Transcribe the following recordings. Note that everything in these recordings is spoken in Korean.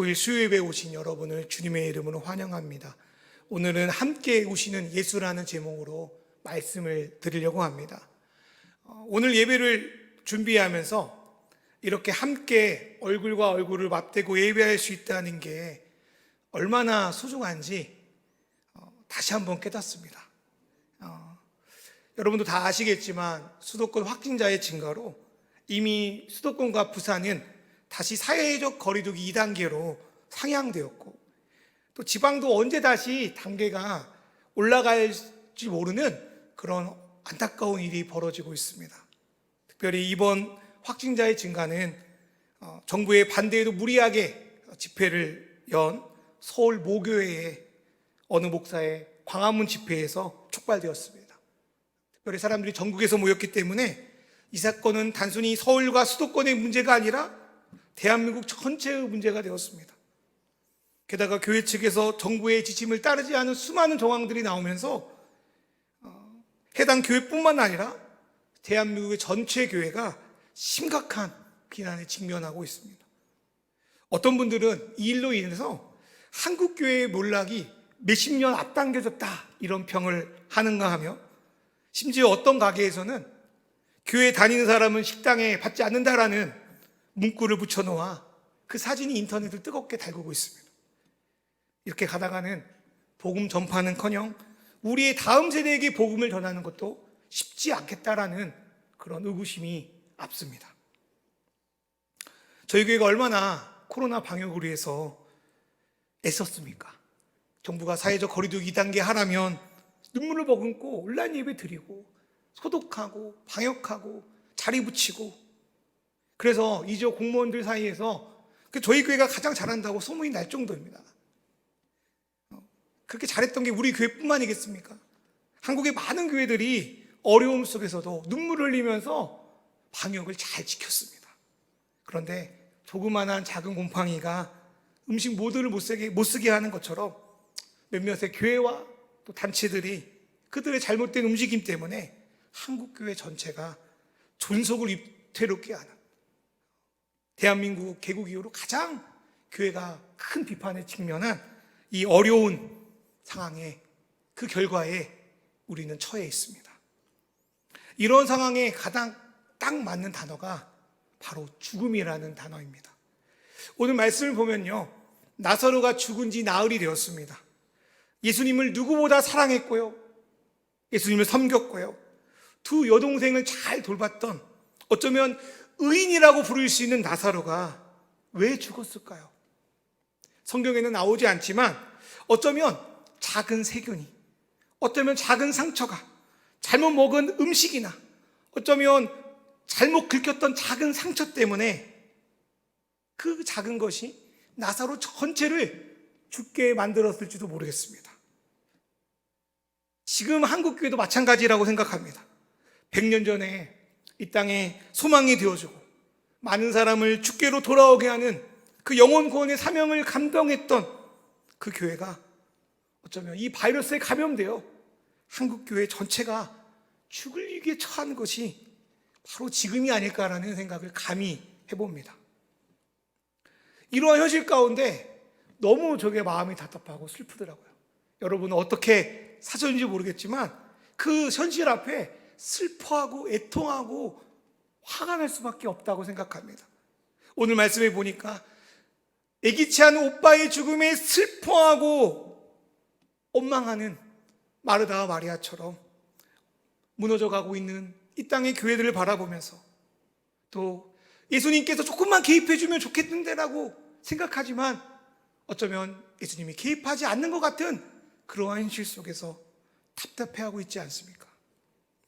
오늘 수요예배 오신 여러분을 주님의 이름으로 환영합니다. 오늘은 함께 오시는 예수라는 제목으로 말씀을 드리려고 합니다. 오늘 예배를 준비하면서 이렇게 함께 얼굴과 얼굴을 맞대고 예배할 수 있다는 게 얼마나 소중한지 다시 한번 깨닫습니다. 여러분도 다 아시겠지만 수도권 확진자의 증가로 이미 수도권과 부산은 다시 사회적 거리두기 2단계로 상향되었고, 또 지방도 언제 다시 단계가 올라갈지 모르는 그런 안타까운 일이 벌어지고 있습니다. 특별히 이번 확진자의 증가는 정부의 반대에도 무리하게 집회를 연 서울 모교회의 어느 목사의 광화문 집회에서 촉발되었습니다. 특별히 사람들이 전국에서 모였기 때문에 이 사건은 단순히 서울과 수도권의 문제가 아니라 대한민국 전체의 문제가 되었습니다. 게다가 교회 측에서 정부의 지침을 따르지 않은 수많은 정황들이 나오면서 해당 교회뿐만 아니라 대한민국의 전체 교회가 심각한 비난에 직면하고 있습니다. 어떤 분들은 이 일로 인해서 한국교회의 몰락이 몇십 년 앞당겨졌다 이런 평을 하는가 하며, 심지어 어떤 가게에서는 교회 다니는 사람은 식당에 받지 않는다라는 문구를 붙여놓아 그 사진이 인터넷을 뜨겁게 달구고 있습니다. 이렇게 가다가는 복음 전파는커녕 우리의 다음 세대에게 복음을 전하는 것도 쉽지 않겠다라는 그런 의구심이 앞섭니다. 저희 교회가 얼마나 코로나 방역을 위해서 애썼습니까? 정부가 사회적 거리두기 2단계 하라면 눈물을 머금고 온라인 예배 드리고 소독하고 방역하고 자리 붙이고, 그래서 이 지역 공무원들 사이에서 저희 교회가 가장 잘한다고 소문이 날 정도입니다. 그렇게 잘했던 게 우리 교회뿐만이겠습니까? 한국의 많은 교회들이 어려움 속에서도 눈물을 흘리면서 방역을 잘 지켰습니다. 그런데 조그만한 작은 곰팡이가 음식 모두를 못 쓰게 하는 것처럼 몇몇의 교회와 또 단체들이 그들의 잘못된 움직임 때문에 한국교회 전체가 존속을 위태롭게 하는, 대한민국 개국 이후로 가장 교회가 큰 비판에 직면한 이 어려운 상황에, 그 결과에 우리는 처해 있습니다. 이런 상황에 가장 딱 맞는 단어가 바로 죽음이라는 단어입니다. 오늘 말씀을 보면요, 나사로가 죽은 지 나흘이 되었습니다. 예수님을 누구보다 사랑했고요, 예수님을 섬겼고요, 두 여동생을 잘 돌봤던, 어쩌면 의인이라고 부를 수 있는 나사로가 왜 죽었을까요? 성경에는 나오지 않지만 어쩌면 작은 세균이, 어쩌면 작은 상처가, 잘못 먹은 음식이나 어쩌면 잘못 긁혔던 작은 상처 때문에 그 작은 것이 나사로 전체를 죽게 만들었을지도 모르겠습니다. 지금 한국교회도 마찬가지라고 생각합니다. 100년 전에 이 땅에 소망이 되어주고 많은 사람을 주께로 돌아오게 하는 그 영혼 구원의 사명을 감당했던 그 교회가 어쩌면 이 바이러스에 감염되어 한국교회 전체가 죽을 위기에 처한 것이 바로 지금이 아닐까라는 생각을 감히 해봅니다. 이러한 현실 가운데 너무 저게 마음이 답답하고 슬프더라고요. 여러분은 어떻게 사셨는지 모르겠지만 그 현실 앞에 슬퍼하고 애통하고 화가 날 수밖에 없다고 생각합니다. 오늘 말씀해 보니까 예기치 않은 오빠의 죽음에 슬퍼하고 원망하는 마르다와 마리아처럼 무너져 가고 있는 이 땅의 교회들을 바라보면서, 또 예수님께서 조금만 개입해 주면 좋겠는데라고 생각하지만 어쩌면 예수님이 개입하지 않는 것 같은 그러한 현실 속에서 답답해하고 있지 않습니까?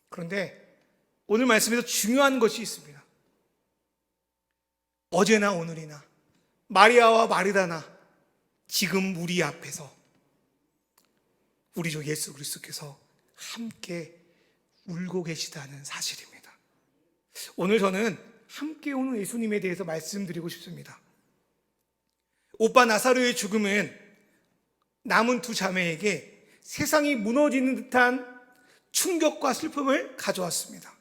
그런데 오늘 말씀에서 중요한 것이 있습니다. 어제나 오늘이나 마리아와 마르다나 지금 우리 앞에서 우리 주 예수 그리스도께서 함께 울고 계시다는 사실입니다. 오늘 저는 함께 오는 예수님에 대해서 말씀드리고 싶습니다. 오빠 나사로의 죽음은 남은 두 자매에게 세상이 무너지는 듯한 충격과 슬픔을 가져왔습니다.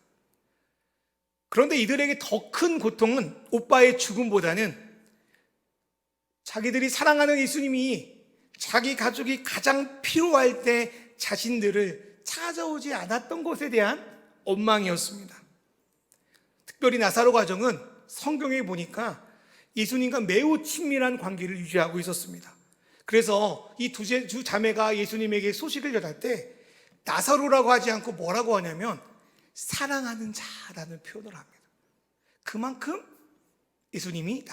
그런데 이들에게 더 큰 고통은 오빠의 죽음보다는 자기들이 사랑하는 예수님이 자기 가족이 가장 필요할 때 자신들을 찾아오지 않았던 것에 대한 원망이었습니다. 특별히 나사로 가정은 성경에 보니까 예수님과 매우 친밀한 관계를 유지하고 있었습니다. 그래서 이 두 자매가 예수님에게 소식을 전할 때 나사로라고 하지 않고 뭐라고 하냐면 사랑하는 자라는 표현을 합니다. 그만큼 예수님이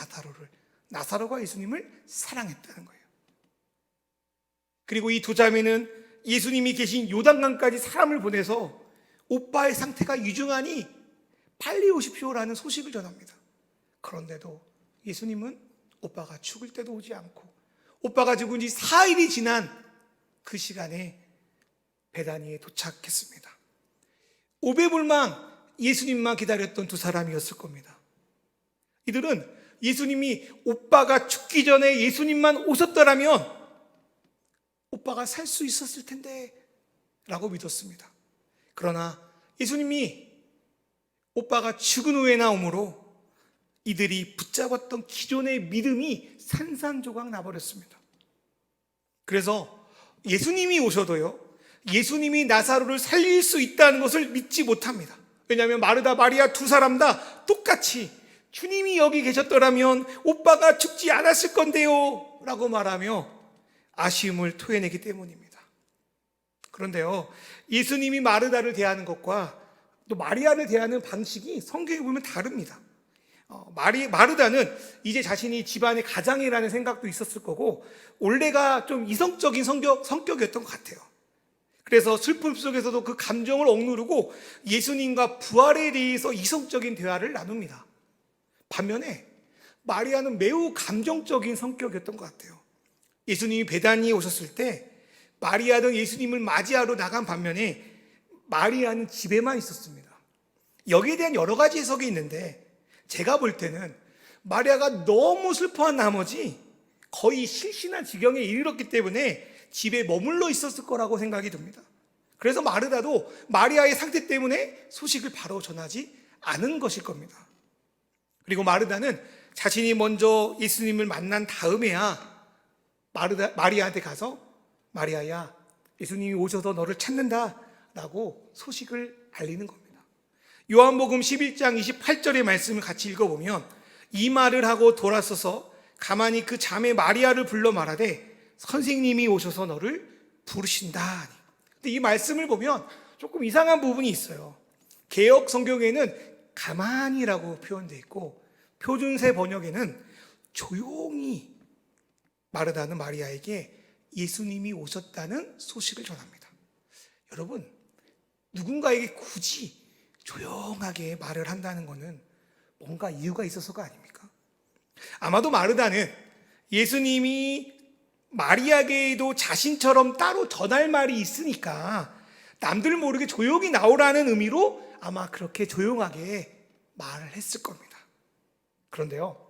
나사로가 예수님을 사랑했다는 거예요. 그리고 이 두 자매는 예수님이 계신 요단강까지 사람을 보내서 오빠의 상태가 위중하니 빨리 오십시오라는 소식을 전합니다. 그런데도 예수님은 오빠가 죽을 때도 오지 않고 오빠가 죽은 지 4일이 지난 그 시간에 베다니에 도착했습니다. 오배불망 예수님만 기다렸던 두 사람이었을 겁니다. 이들은 예수님이 오빠가 죽기 전에 예수님만 오셨더라면 오빠가 살 수 있었을 텐데 라고 믿었습니다. 그러나 예수님이 오빠가 죽은 후에 나오므로 이들이 붙잡았던 기존의 믿음이 산산조각 나버렸습니다. 그래서 예수님이 오셔도요, 예수님이 나사로를 살릴 수 있다는 것을 믿지 못합니다. 왜냐하면 마르다, 마리아 두 사람 다 똑같이 주님이 여기 계셨더라면 오빠가 죽지 않았을 건데요 라고 말하며 아쉬움을 토해내기 때문입니다. 그런데요, 예수님이 마르다를 대하는 것과 또 마리아를 대하는 방식이 성경에 보면 다릅니다. 마르다는 이제 자신이 집안의 가장이라는 생각도 있었을 거고 원래가 좀 이성적인 성격이었던 것 같아요. 그래서 슬픔 속에서도 그 감정을 억누르고 예수님과 부활에 대해서 이성적인 대화를 나눕니다. 반면에 마리아는 매우 감정적인 성격이었던 것 같아요. 예수님이 베다니에 오셨을 때 마리아는 예수님을 맞이하러 나간 반면에 마리아는 집에만 있었습니다. 여기에 대한 여러 가지 해석이 있는데 제가 볼 때는 마리아가 너무 슬퍼한 나머지 거의 실신한 지경에 이르렀기 때문에 집에 머물러 있었을 거라고 생각이 듭니다. 그래서 마르다도 마리아의 상태 때문에 소식을 바로 전하지 않은 것일 겁니다. 그리고 마르다는 자신이 먼저 예수님을 만난 다음에야 마리아한테 가서 마리아야, 예수님이 오셔서 너를 찾는다 라고 소식을 알리는 겁니다. 요한복음 11장 28절의 말씀을 같이 읽어보면 이 말을 하고 돌아서서 가만히 그 자매 마리아를 불러 말하되 선생님이 오셔서 너를 부르신다. 근데 이 말씀을 보면 조금 이상한 부분이 있어요. 개역 성경에는 가만히라고 표현되어 있고 표준세 번역에는 조용히 마르다는 마리아에게 예수님이 오셨다는 소식을 전합니다. 여러분, 누군가에게 굳이 조용하게 말을 한다는 것은 뭔가 이유가 있어서가 아닙니까? 아마도 마르다는 예수님이 마리아에게도 자신처럼 따로 전할 말이 있으니까 남들 모르게 조용히 나오라는 의미로 아마 그렇게 조용하게 말을 했을 겁니다. 그런데요,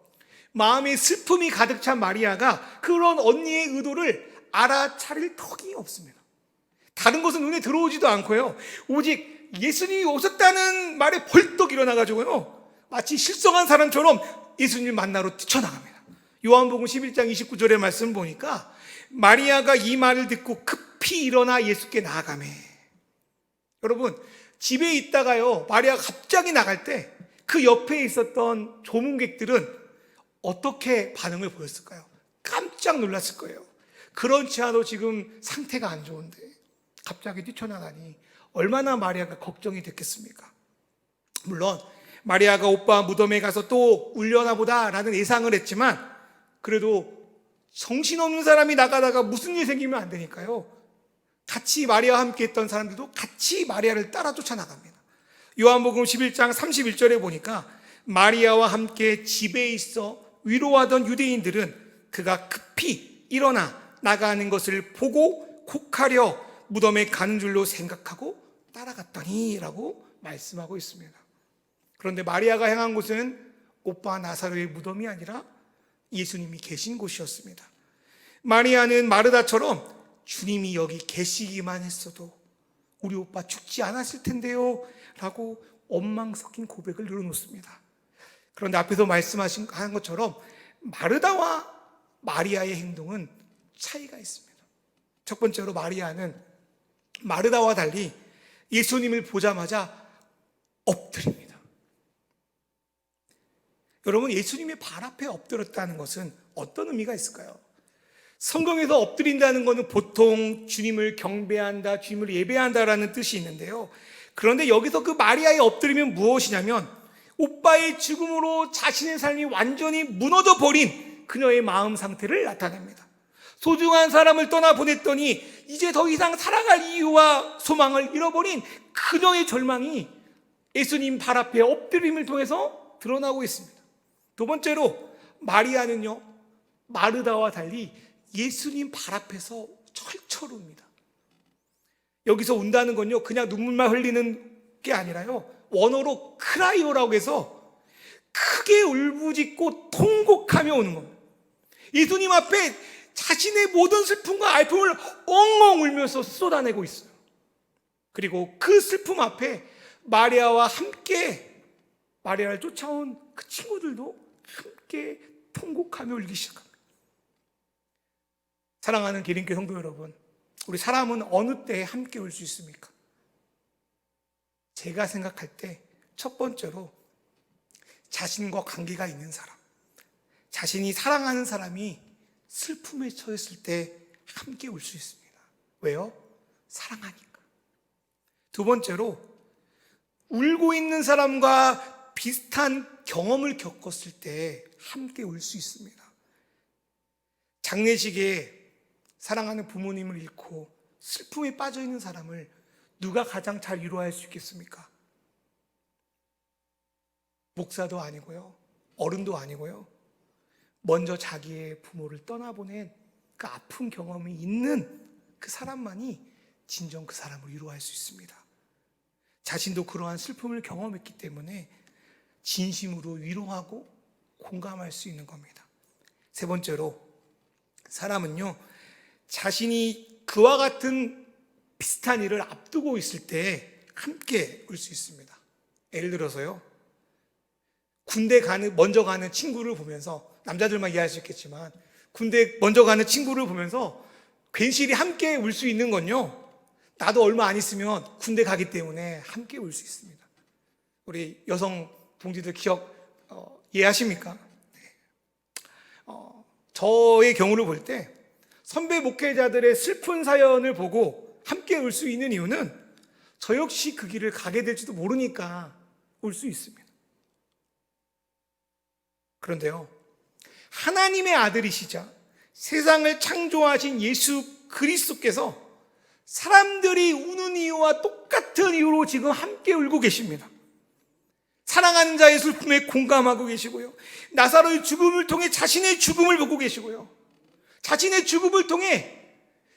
마음에 슬픔이 가득 찬 마리아가 그런 언니의 의도를 알아차릴 턱이 없습니다. 다른 것은 눈에 들어오지도 않고요, 오직 예수님이 오셨다는 말에 벌떡 일어나가지고요, 마치 실성한 사람처럼 예수님을 만나러 뛰쳐나갑니다. 요한복음 11장 29절의 말씀 보니까 마리아가 이 말을 듣고 급히 일어나 예수께 나아가매. 여러분, 집에 있다가요, 마리아가 갑자기 나갈 때 그 옆에 있었던 조문객들은 어떻게 반응을 보였을까요? 깜짝 놀랐을 거예요. 그렇지 않아도 지금 상태가 안 좋은데 갑자기 뛰쳐나가니 얼마나 마리아가 걱정이 됐겠습니까? 물론 마리아가 오빠 무덤에 가서 또 울려나 보다라는 예상을 했지만 그래도 정신없는 사람이 나가다가 무슨 일이 생기면 안 되니까요, 같이 마리아와 함께 했던 사람들도 같이 마리아를 따라 쫓아나갑니다. 요한복음 11장 31절에 보니까 마리아와 함께 집에 있어 위로하던 유대인들은 그가 급히 일어나 나가는 것을 보고 곡하려 무덤에 가는 줄로 생각하고 따라갔더니 라고 말씀하고 있습니다. 그런데 마리아가 향한 곳은 오빠 나사로의 무덤이 아니라 예수님이 계신 곳이었습니다. 마리아는 마르다처럼 주님이 여기 계시기만 했어도 우리 오빠 죽지 않았을 텐데요 라고 원망 섞인 고백을 늘어놓습니다. 그런데 앞에서 말씀하신 것처럼 마르다와 마리아의 행동은 차이가 있습니다. 첫 번째로 마리아는 마르다와 달리 예수님을 보자마자 엎드립니다. 여러분, 예수님의 발 앞에 엎드렸다는 것은 어떤 의미가 있을까요? 성경에서 엎드린다는 것은 보통 주님을 경배한다, 주님을 예배한다라는 뜻이 있는데요. 그런데 여기서 그 마리아의 엎드림은 무엇이냐면 오빠의 죽음으로 자신의 삶이 완전히 무너져 버린 그녀의 마음 상태를 나타냅니다. 소중한 사람을 떠나보냈더니 이제 더 이상 살아갈 이유와 소망을 잃어버린 그녀의 절망이 예수님 발 앞에 엎드림을 통해서 드러나고 있습니다. 두 번째로 마리아는요, 마르다와 달리 예수님 발 앞에서 철철 웁니다. 여기서 운다는 건요, 그냥 눈물만 흘리는 게 아니라요, 원어로 크라이오라고 해서 크게 울부짖고 통곡하며 우는 겁니다. 예수님 앞에 자신의 모든 슬픔과 아픔을 엉엉 울면서 쏟아내고 있어요. 그리고 그 슬픔 앞에 마리아와 함께 마리아를 쫓아온 그 친구들도 함께 통곡하며 울기 시작합니다. 사랑하는 기린교 성도 여러분, 우리 사람은 어느 때에 함께 울 수 있습니까? 제가 생각할 때 첫 번째로 자신과 관계가 있는 사람, 자신이 사랑하는 사람이 슬픔에 처했을 때 함께 울 수 있습니다. 왜요? 사랑하니까. 두 번째로 울고 있는 사람과 비슷한 경험을 겪었을 때 함께 울 수 있습니다. 장례식에 사랑하는 부모님을 잃고 슬픔에 빠져 있는 사람을 누가 가장 잘 위로할 수 있겠습니까? 목사도 아니고요, 어른도 아니고요, 먼저 자기의 부모를 떠나보낸 그 아픈 경험이 있는 그 사람만이 진정 그 사람을 위로할 수 있습니다. 자신도 그러한 슬픔을 경험했기 때문에 진심으로 위로하고 공감할 수 있는 겁니다. 세 번째로, 사람은요, 자신이 그와 같은 비슷한 일을 앞두고 있을 때 함께 울 수 있습니다. 예를 들어서요, 군대 먼저 가는 친구를 보면서, 남자들만 이해할 수 있겠지만 군대 먼저 가는 친구를 보면서 괜시리 함께 울 수 있는 건요, 나도 얼마 안 있으면 군대 가기 때문에 함께 울 수 있습니다. 우리 여성 동지들 이해하십니까? 저의 경우를 볼 때 선배 목회자들의 슬픈 사연을 보고 함께 울 수 있는 이유는 저 역시 그 길을 가게 될지도 모르니까 울 수 있습니다. 그런데요, 하나님의 아들이시자 세상을 창조하신 예수 그리스도께서 사람들이 우는 이유와 똑같은 이유로 지금 함께 울고 계십니다. 사랑하는 자의 슬픔에 공감하고 계시고요, 나사로의 죽음을 통해 자신의 죽음을 보고 계시고요, 자신의 죽음을 통해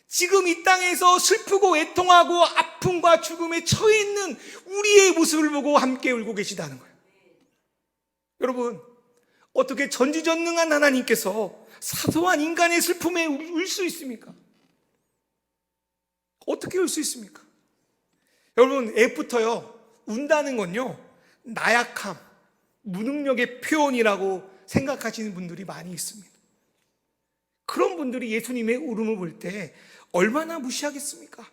지금 이 땅에서 슬프고 애통하고 아픔과 죽음에 처해 있는 우리의 모습을 보고 함께 울고 계시다는 거예요. 여러분, 어떻게 전지전능한 하나님께서 사소한 인간의 슬픔에 울 수 있습니까? 어떻게 울 수 있습니까? 여러분, 애부터요, 운다는 건요, 나약함, 무능력의 표현이라고 생각하시는 분들이 많이 있습니다. 그런 분들이 예수님의 울음을 볼 때 얼마나 무시하겠습니까?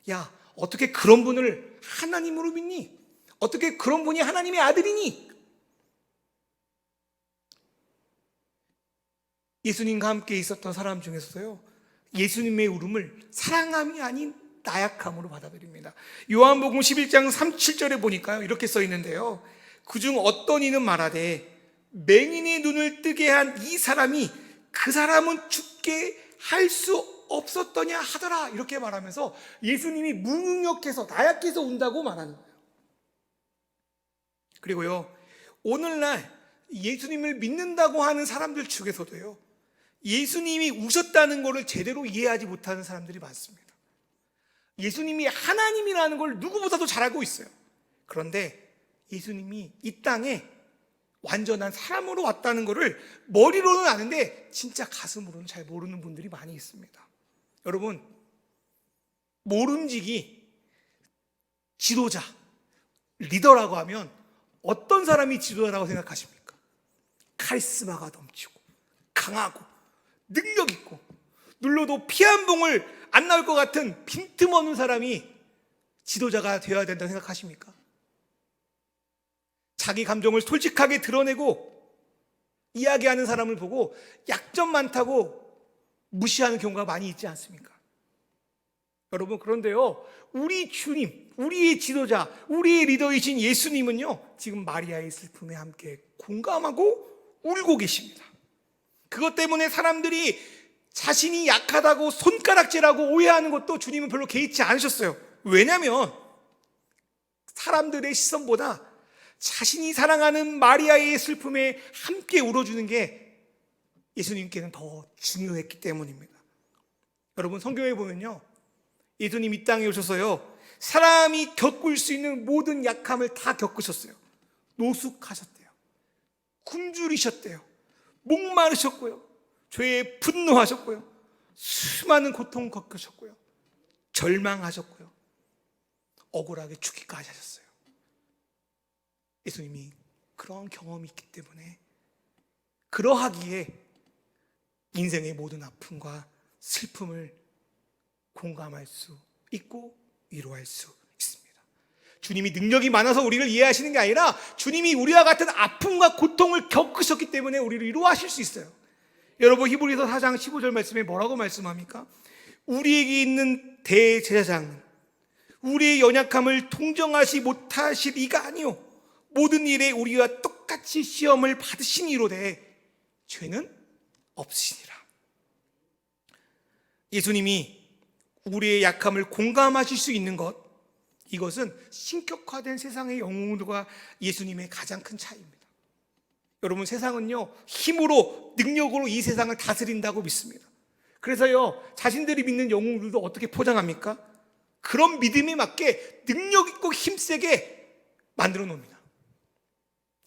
야, 어떻게 그런 분을 하나님으로 믿니? 어떻게 그런 분이 하나님의 아들이니? 예수님과 함께 있었던 사람 중에서도요, 예수님의 울음을 사랑함이 아닌 나약함으로 받아들입니다. 요한복음 11장 37절에 보니까요, 이렇게 써 있는데요, 그중 어떤 이는 말하되 맹인의 눈을 뜨게 한 이 사람이 그 사람은 죽게 할 수 없었더냐 하더라, 이렇게 말하면서 예수님이 무능력해서 나약해서 운다고 말하는 거예요. 그리고요, 오늘날 예수님을 믿는다고 하는 사람들 중에서도요, 예수님이 우셨다는 것을 제대로 이해하지 못하는 사람들이 많습니다. 예수님이 하나님이라는 걸 누구보다도 잘 알고 있어요. 그런데 예수님이 이 땅에 완전한 사람으로 왔다는 것을 머리로는 아는데 진짜 가슴으로는 잘 모르는 분들이 많이 있습니다. 여러분, 모름지기 지도자, 리더라고 하면 어떤 사람이 지도자라고 생각하십니까? 카리스마가 넘치고 강하고 능력 있고 눌러도 피 한 봉을 안 나올 것 같은 빈틈없는 사람이 지도자가 되어야 된다고 생각하십니까? 자기 감정을 솔직하게 드러내고 이야기하는 사람을 보고 약점 많다고 무시하는 경우가 많이 있지 않습니까? 여러분, 그런데요, 우리 주님, 우리의 지도자, 우리의 리더이신 예수님은요, 지금 마리아의 슬픔에 함께 공감하고 울고 계십니다. 그것 때문에 사람들이 자신이 약하다고 손가락질하고 오해하는 것도 주님은 별로 개의치 않으셨어요. 왜냐하면 사람들의 시선보다 자신이 사랑하는 마리아의 슬픔에 함께 울어주는 게 예수님께는 더 중요했기 때문입니다. 여러분, 성경에 보면요, 예수님 이 땅에 오셔서요, 사람이 겪을 수 있는 모든 약함을 다 겪으셨어요. 노숙하셨대요, 굶주리셨대요, 목마르셨고요, 죄에 분노하셨고요, 수많은 고통 겪으셨고요, 절망하셨고요, 억울하게 죽기까지 하셨어요. 예수님이 그런 경험이 있기 때문에 그러하기에 인생의 모든 아픔과 슬픔을 공감할 수 있고 위로할 수 있습니다. 주님이 능력이 많아서 우리를 이해하시는 게 아니라 주님이 우리와 같은 아픔과 고통을 겪으셨기 때문에 우리를 위로하실 수 있어요. 여러분, 히브리서 4장 15절 말씀에 뭐라고 말씀합니까? 우리에게 있는 대제사장은 우리의 연약함을 통정하시 못하실 이가 아니요 모든 일에 우리와 똑같이 시험을 받으시니로되 죄는 없으시니라. 예수님이 우리의 약함을 공감하실 수 있는 것, 이것은 신격화된 세상의 영웅들과 예수님의 가장 큰 차이입니다. 여러분, 세상은요, 힘으로 능력으로 이 세상을 다스린다고 믿습니다. 그래서요, 자신들이 믿는 영웅들도 어떻게 포장합니까? 그런 믿음에 맞게 능력 있고 힘세게 만들어 놓습니다.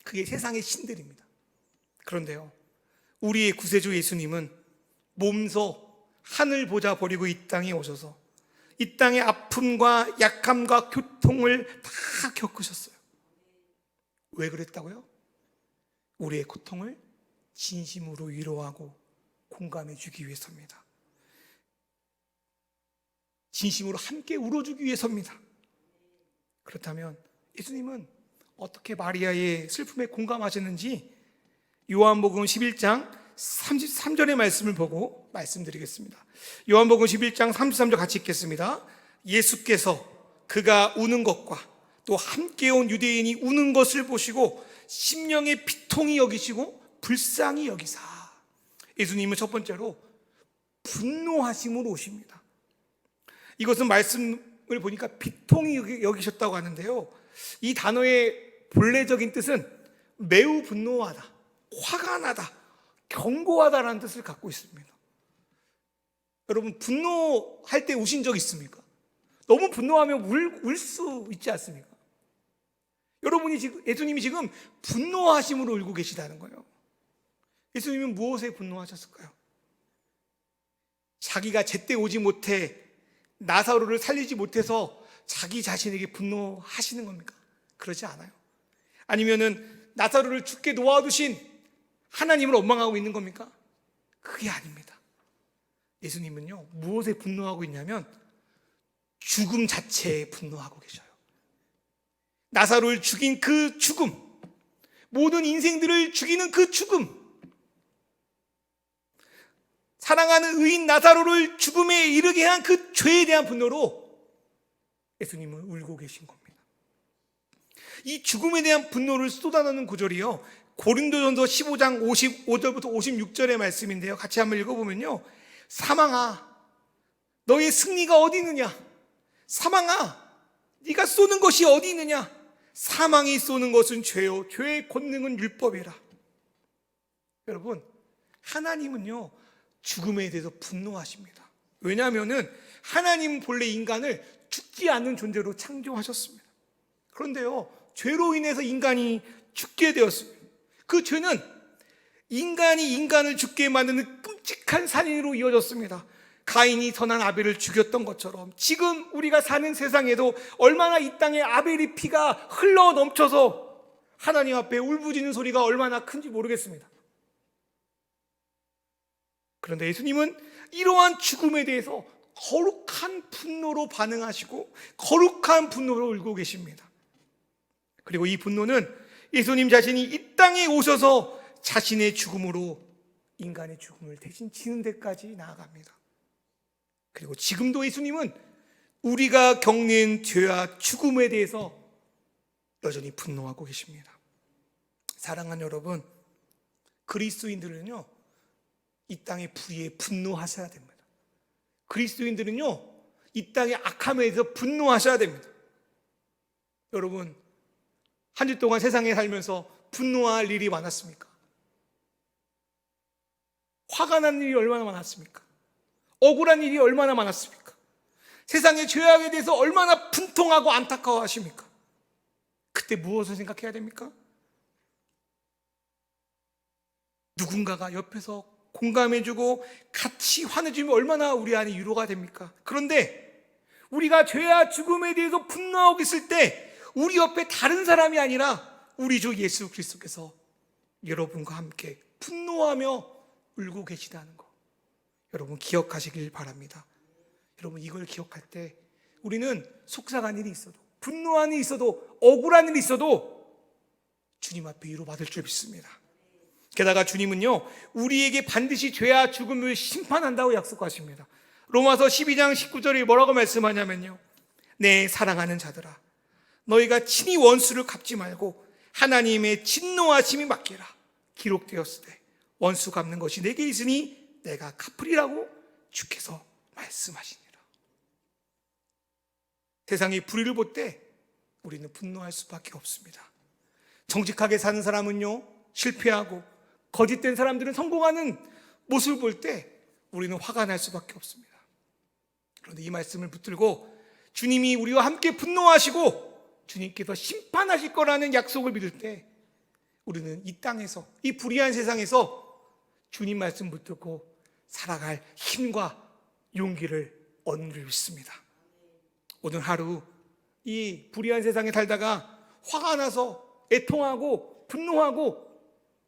그게 세상의 신들입니다. 그런데요, 우리의 구세주 예수님은 몸소 하늘 보좌 버리고 이 땅에 오셔서 이 땅의 아픔과 약함과 고통을 다 겪으셨어요. 왜 그랬다고요? 우리의 고통을 진심으로 위로하고 공감해 주기 위해서입니다. 진심으로 함께 울어주기 위해서입니다. 그렇다면 예수님은 어떻게 마리아의 슬픔에 공감하셨는지 요한복음 11장 33절의 말씀을 보고 말씀드리겠습니다. 요한복음 11장 33절 같이 읽겠습니다. 예수께서 그가 우는 것과 또 함께 온 유대인이 우는 것을 보시고 심령의 비통히 여기시고 불쌍히 여기사. 예수님은 첫 번째로 분노하심으로 오십니다. 이것은 말씀을 보니까 비통히 여기셨다고 하는데요, 이 단어의 본래적인 뜻은 매우 분노하다, 화가 나다, 경고하다라는 뜻을 갖고 있습니다. 여러분, 분노할 때 우신 적 있습니까? 너무 분노하면 울 수 있지 않습니까? 예수님이 지금 분노하심으로 울고 계시다는 거예요. 예수님은 무엇에 분노하셨을까요? 자기가 제때 오지 못해 나사로를 살리지 못해서 자기 자신에게 분노하시는 겁니까? 그러지 않아요. 아니면은 나사로를 죽게 놓아두신 하나님을 원망하고 있는 겁니까? 그게 아닙니다. 예수님은요, 무엇에 분노하고 있냐면 죽음 자체에 분노하고 계셔요. 나사로를 죽인 그 죽음, 모든 인생들을 죽이는 그 죽음, 사랑하는 의인 나사로를 죽음에 이르게 한 그 죄에 대한 분노로 예수님은 울고 계신 겁니다. 이 죽음에 대한 분노를 쏟아내는 구절이요, 고린도전서 15장 55절부터 56절의 말씀인데요, 같이 한번 읽어보면요, 사망아 너의 승리가 어디 있느냐, 사망아 네가 쏘는 것이 어디 있느냐, 사망이 쏘는 것은 죄요 죄의 권능은 율법이라. 여러분, 하나님은요 죽음에 대해서 분노하십니다. 왜냐하면 하나님은 본래 인간을 죽지 않는 존재로 창조하셨습니다. 그런데요, 죄로 인해서 인간이 죽게 되었습니다. 그 죄는 인간이 인간을 죽게 만드는 끔찍한 살인으로 이어졌습니다. 가인이 선한 아벨을 죽였던 것처럼 지금 우리가 사는 세상에도 얼마나 이 땅에 아벨의 피가 흘러 넘쳐서 하나님 앞에 울부짖는 소리가 얼마나 큰지 모르겠습니다. 그런데 예수님은 이러한 죽음에 대해서 거룩한 분노로 반응하시고 거룩한 분노로 울고 계십니다. 그리고 이 분노는 예수님 자신이 이 땅에 오셔서 자신의 죽음으로 인간의 죽음을 대신 지는 데까지 나아갑니다. 그리고 지금도 예수님은 우리가 겪는 죄와 죽음에 대해서 여전히 분노하고 계십니다. 사랑하는 여러분, 그리스도인들은요, 이 땅의 불의에 분노하셔야 됩니다. 그리스도인들은요, 이 땅의 악함에 대해서 분노하셔야 됩니다. 여러분, 한 주 동안 세상에 살면서 분노할 일이 많았습니까? 화가 난 일이 얼마나 많았습니까? 억울한 일이 얼마나 많았습니까? 세상의 죄악에 대해서 얼마나 분통하고 안타까워하십니까? 그때 무엇을 생각해야 됩니까? 누군가가 옆에서 공감해주고 같이 화내주면 얼마나 우리 안에 위로가 됩니까? 그런데 우리가 죄와 죽음에 대해서 분노하고 있을 때 우리 옆에 다른 사람이 아니라 우리 주 예수 그리스도께서 여러분과 함께 분노하며 울고 계시다는 거, 여러분 기억하시길 바랍니다. 여러분, 이걸 기억할 때 우리는 속상한 일이 있어도, 분노한 일이 있어도, 억울한 일이 있어도 주님 앞에 위로받을 줄 믿습니다. 게다가 주님은요, 우리에게 반드시 죄와 죽음을 심판한다고 약속하십니다. 로마서 12장 19절이 뭐라고 말씀하냐면요, 내 사랑하는 자들아, 너희가 친히 원수를 갚지 말고 하나님의 진노하심이 맡기라. 기록되었을 때 원수 갚는 것이 내게 있으니 내가 갚으리라고 주께서 말씀하시니라. 세상의 불의를 볼 때 우리는 분노할 수밖에 없습니다. 정직하게 사는 사람은요, 실패하고 거짓된 사람들은 성공하는 모습을 볼 때 우리는 화가 날 수밖에 없습니다. 그런데 이 말씀을 붙들고 주님이 우리와 함께 분노하시고 주님께서 심판하실 거라는 약속을 믿을 때 우리는 이 땅에서, 이 불의한 세상에서 주님 말씀 붙들고 살아갈 힘과 용기를 얻는 줄 믿습니다. 오늘 하루 이 불의한 세상에 살다가 화가 나서 애통하고 분노하고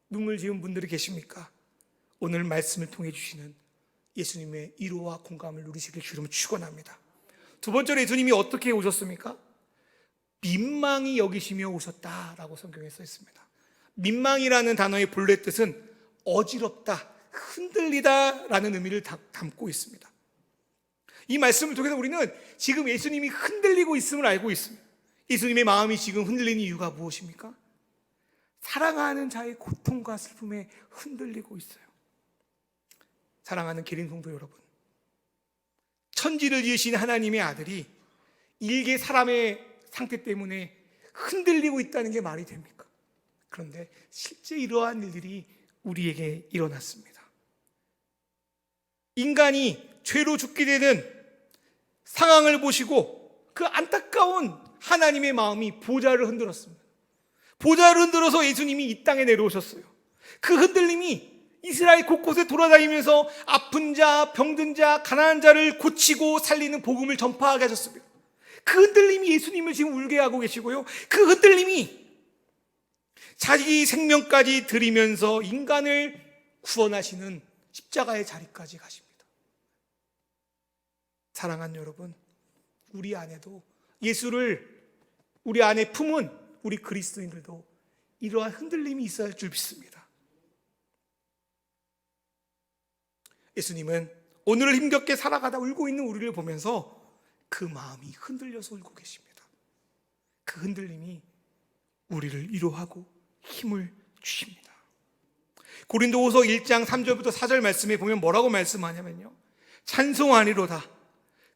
눈물 지은 분들이 계십니까? 오늘 말씀을 통해 주시는 예수님의 위로와 공감을 누리시길 주님 축원합니다. 두 번째로 예수님이 어떻게 오셨습니까? 민망히 여기시며 오셨다라고 성경에 써 있습니다. 민망이라는 단어의 본래 뜻은 어지럽다, 흔들리다 라는 의미를 담고 있습니다. 이 말씀을 통해서 우리는 지금 예수님이 흔들리고 있음을 알고 있습니다. 예수님의 마음이 지금 흔들리는 이유가 무엇입니까? 사랑하는 자의 고통과 슬픔에 흔들리고 있어요. 사랑하는 기린 성도 여러분, 천지를 지으신 하나님의 아들이 일개 사람의 상태 때문에 흔들리고 있다는 게 말이 됩니까? 그런데 실제 이러한 일들이 우리에게 일어났습니다. 인간이 죄로 죽게 되는 상황을 보시고 그 안타까운 하나님의 마음이 보좌를 흔들었습니다. 보좌를 흔들어서 예수님이 이 땅에 내려오셨어요. 그 흔들림이 이스라엘 곳곳에 돌아다니면서 아픈 자, 병든 자, 가난한 자를 고치고 살리는 복음을 전파하게 하셨습니다. 그 흔들림이 예수님을 지금 울게 하고 계시고요, 그 흔들림이 자기 생명까지 드리면서 인간을 구원하시는 십자가의 자리까지 가십니다. 사랑하는 여러분, 우리 안에도 예수를 우리 안에 품은 우리 그리스도인들도 이러한 흔들림이 있어야 할 줄 믿습니다. 예수님은 오늘을 힘겹게 살아가다 울고 있는 우리를 보면서 그 마음이 흔들려서 울고 계십니다. 그 흔들림이 우리를 위로하고 힘을 주십니다. 고린도후서 1장 3절부터 4절 말씀에 보면 뭐라고 말씀하냐면요, 찬송하리로다.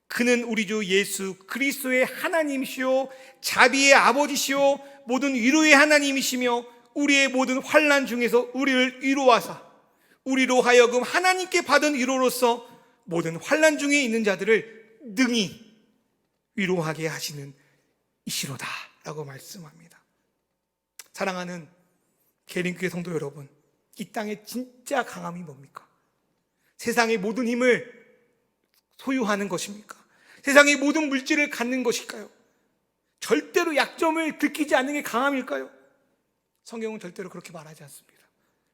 그는 우리 주 예수 그리스도의 하나님이시요 자비의 아버지시요 모든 위로의 하나님이시며 우리의 모든 환난 중에서 우리를 위로하사 우리로 하여금 하나님께 받은 위로로서 모든 환난 중에 있는 자들을 능히 위로하게 하시는 이시로다 라고 말씀합니다. 사랑하는 계린교회 성도 여러분, 이 땅의 진짜 강함이 뭡니까? 세상의 모든 힘을 소유하는 것입니까? 세상의 모든 물질을 갖는 것일까요? 절대로 약점을 들키지 않는 게 강함일까요? 성경은 절대로 그렇게 말하지 않습니다.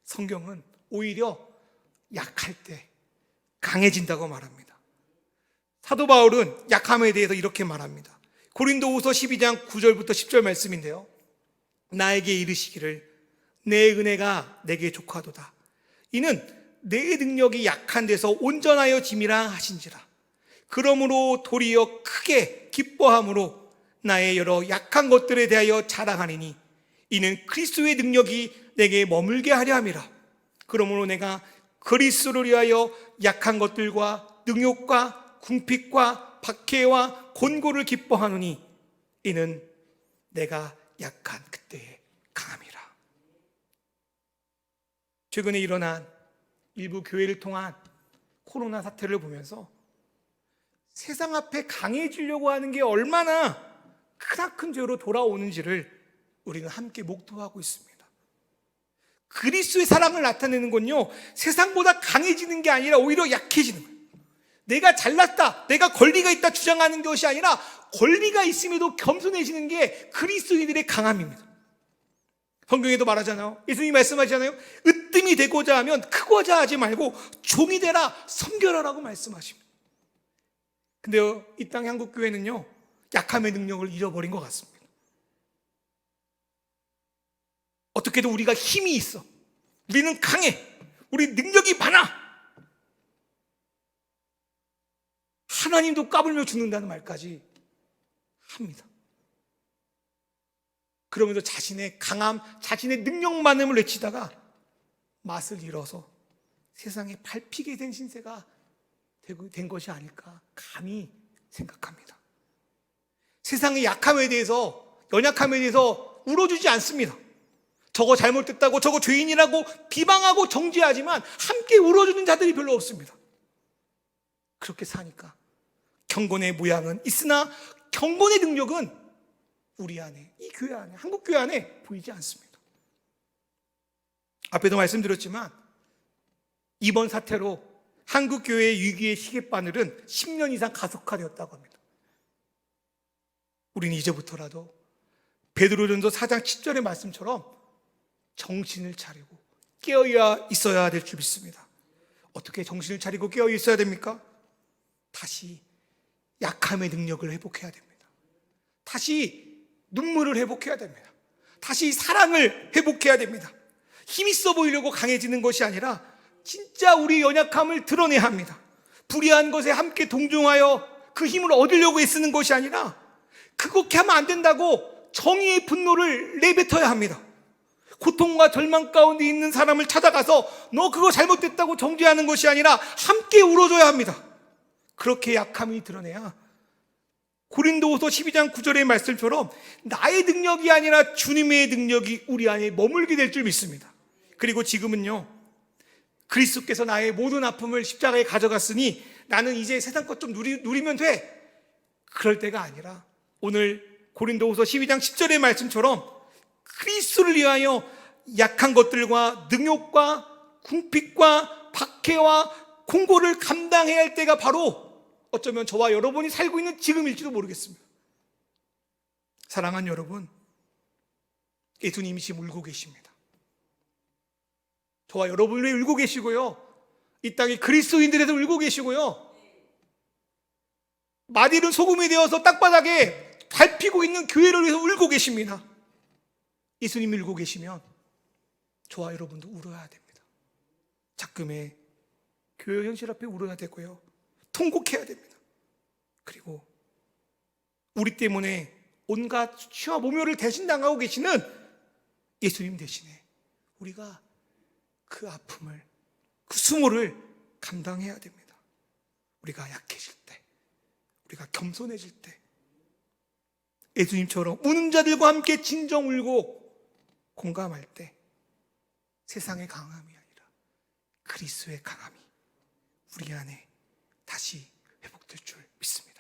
성경은 오히려 약할 때, 강해진다고 말합니다. 사도 바울은 약함에 대해서 이렇게 말합니다. 고린도후서 12장 9절부터 10절 말씀인데요. 나에게 이르시기를 내 은혜가 내게 족하도다. 이는 내 능력이 약한 데서 온전하여 짐이라 하신지라. 그러므로 도리어 크게 기뻐함으로 나의 여러 약한 것들에 대하여 자랑하리니 이는 그리스도의 능력이 내게 머물게 하려 함이라. 그러므로 내가 그리스도를 위하여 약한 것들과 능욕과 궁핍과 박해와 곤고를 기뻐하노니 이는 내가 약한 그때의 강함이라. 최근에 일어난 일부 교회를 통한 코로나 사태를 보면서 세상 앞에 강해지려고 하는 게 얼마나 크나큰 죄로 돌아오는지를 우리는 함께 목도하고 있습니다. 그리스도의 사랑을 나타내는 건요, 세상보다 강해지는 게 아니라 오히려 약해지는 거예요. 내가 잘났다, 내가 권리가 있다 주장하는 것이 아니라 권리가 있음에도 겸손해지는 게 그리스도인들의 강함입니다. 성경에도 말하잖아요. 예수님이 말씀하시잖아요. 으뜸이 되고자 하면 크고자 하지 말고 종이 되라, 섬겨라라고 말씀하십니다. 근데요, 이 땅 한국교회는요, 약함의 능력을 잃어버린 것 같습니다. 어떻게든 우리가 힘이 있어, 우리는 강해, 우리 능력이 많아, 하나님도 까불며 죽는다는 말까지 합니다. 그러면서 자신의 강함, 자신의 능력만음을 외치다가 맛을 잃어서 세상에 밟히게 된 신세가 된 것이 아닐까 감히 생각합니다. 세상의 약함에 대해서, 연약함에 대해서 울어주지 않습니다. 저거 잘못됐다고, 저거 죄인이라고 비방하고 정죄하지만 함께 울어주는 자들이 별로 없습니다. 그렇게 사니까 경건의 모양은 있으나 경건의 능력은 우리 안에, 이 교회 안에, 한국 교회 안에 보이지 않습니다. 앞에도 말씀드렸지만 이번 사태로 한국 교회의 위기의 시계바늘은 10년 이상 가속화되었다고 합니다. 우리는 이제부터라도 베드로전서 4장 10절의 말씀처럼 정신을 차리고 깨어 있어야 될 줄 믿습니다. 어떻게 정신을 차리고 깨어 있어야 됩니까? 다시 약함의 능력을 회복해야 됩니다. 다시 눈물을 회복해야 됩니다. 다시 사랑을 회복해야 됩니다. 힘 있어 보이려고 강해지는 것이 아니라 진짜 우리 연약함을 드러내야 합니다. 불의한 것에 함께 동조하여 그 힘을 얻으려고 애쓰는 것이 아니라 그렇게 하면 안 된다고 정의의 분노를 내뱉어야 합니다. 고통과 절망 가운데 있는 사람을 찾아가서 너 그거 잘못됐다고 정죄하는 것이 아니라 함께 울어줘야 합니다. 그렇게 약함이 드러내야 고린도후서 12장 9절의 말씀처럼 나의 능력이 아니라 주님의 능력이 우리 안에 머물게 될 줄 믿습니다. 그리고 지금은요, 그리스도께서 나의 모든 아픔을 십자가에 가져갔으니 나는 이제 세상 것 좀 누리면 돼, 그럴 때가 아니라 오늘 고린도후서 12장 10절의 말씀처럼 그리스도를 위하여 약한 것들과 능욕과 궁핍과 박해와 공고를 감당해야 할 때가 바로 어쩌면 저와 여러분이 살고 있는 지금일지도 모르겠습니다. 사랑하는 여러분, 예수님이 지금 울고 계십니다. 저와 여러분을 위해 울고 계시고요, 이 땅의 그리스도인들에서 울고 계시고요, 마디는 소금이 되어서 땅바닥에 밟히고 있는 교회를 위해서 울고 계십니다. 예수님이 울고 계시면 저와 여러분도 울어야 됩니다. 작금의 교회 현실 앞에 울어야 되고요, 통곡해야 됩니다. 그리고 우리 때문에 온갖 수치와 모멸을 대신당하고 계시는 예수님 대신에 우리가 그 아픔을, 그 수모를 감당해야 됩니다. 우리가 약해질 때, 우리가 겸손해질 때 예수님처럼 우는 자들과 함께 진정 울고 공감할 때 세상의 강함이 아니라 그리스도의 강함이 우리 안에 다시 회복될 줄 믿습니다.